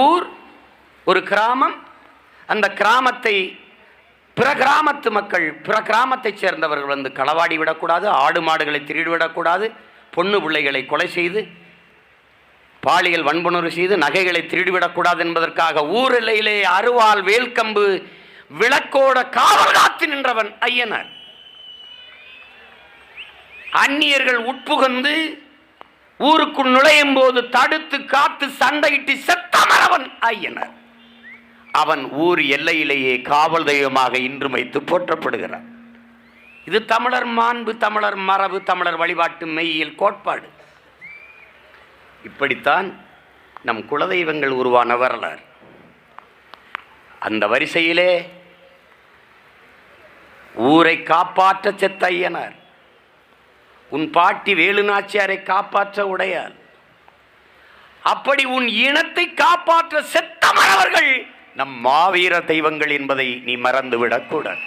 ஊர், ஒரு கிராமம். அந்த கிராமத்தை பிற கிராமத்து மக்கள், பிற கிராமத்தைச் சேர்ந்தவர்கள் வந்து களவாடி விடக்கூடாது, ஆடு மாடுகளை திருடிவிடக்கூடாது, பொண்ணு பிள்ளைகளை கொலை செய்து பாலியல் வன்புணர்வு செய்து நகைகளை திருடிவிடக்கூடாது என்பதற்காக ஊர் எல்லையிலே அருவாள் வேல்கம்பு விளக்கோட காவல் காத்து நின்றவன் ஐயனார். அந்நியர்கள் உட்புகந்து ஊருக்குள் நுழையும் போது தடுத்து காத்து சண்டையிட்டு செத்தமரவன் ஐயனார். அவன் ஊர் எல்லையிலேயே காவல் தெய்வமாக இன்றும் வைத்து போற்றப்படுகிறான். இது தமிழர் மாண்பு, தமிழர் மரபு, தமிழர் வழிபாட்டு மெய்யியல் கோட்பாடு. இப்படித்தான் நம் குலதெய்வங்கள் உருவான வரலாறு. அந்த வரிசையிலே ஊரை காப்பாற்ற செத்த ஐயனார், உன் பாட்டி வேலுநாச்சியாரை காப்பாற்ற உடையாள். அப்படி உன் இனத்தை காப்பாற்ற செத்த மறவர்கள் நம் மாவீர தெய்வங்கள் என்பதை நீ மறந்துவிடக்கூடாது.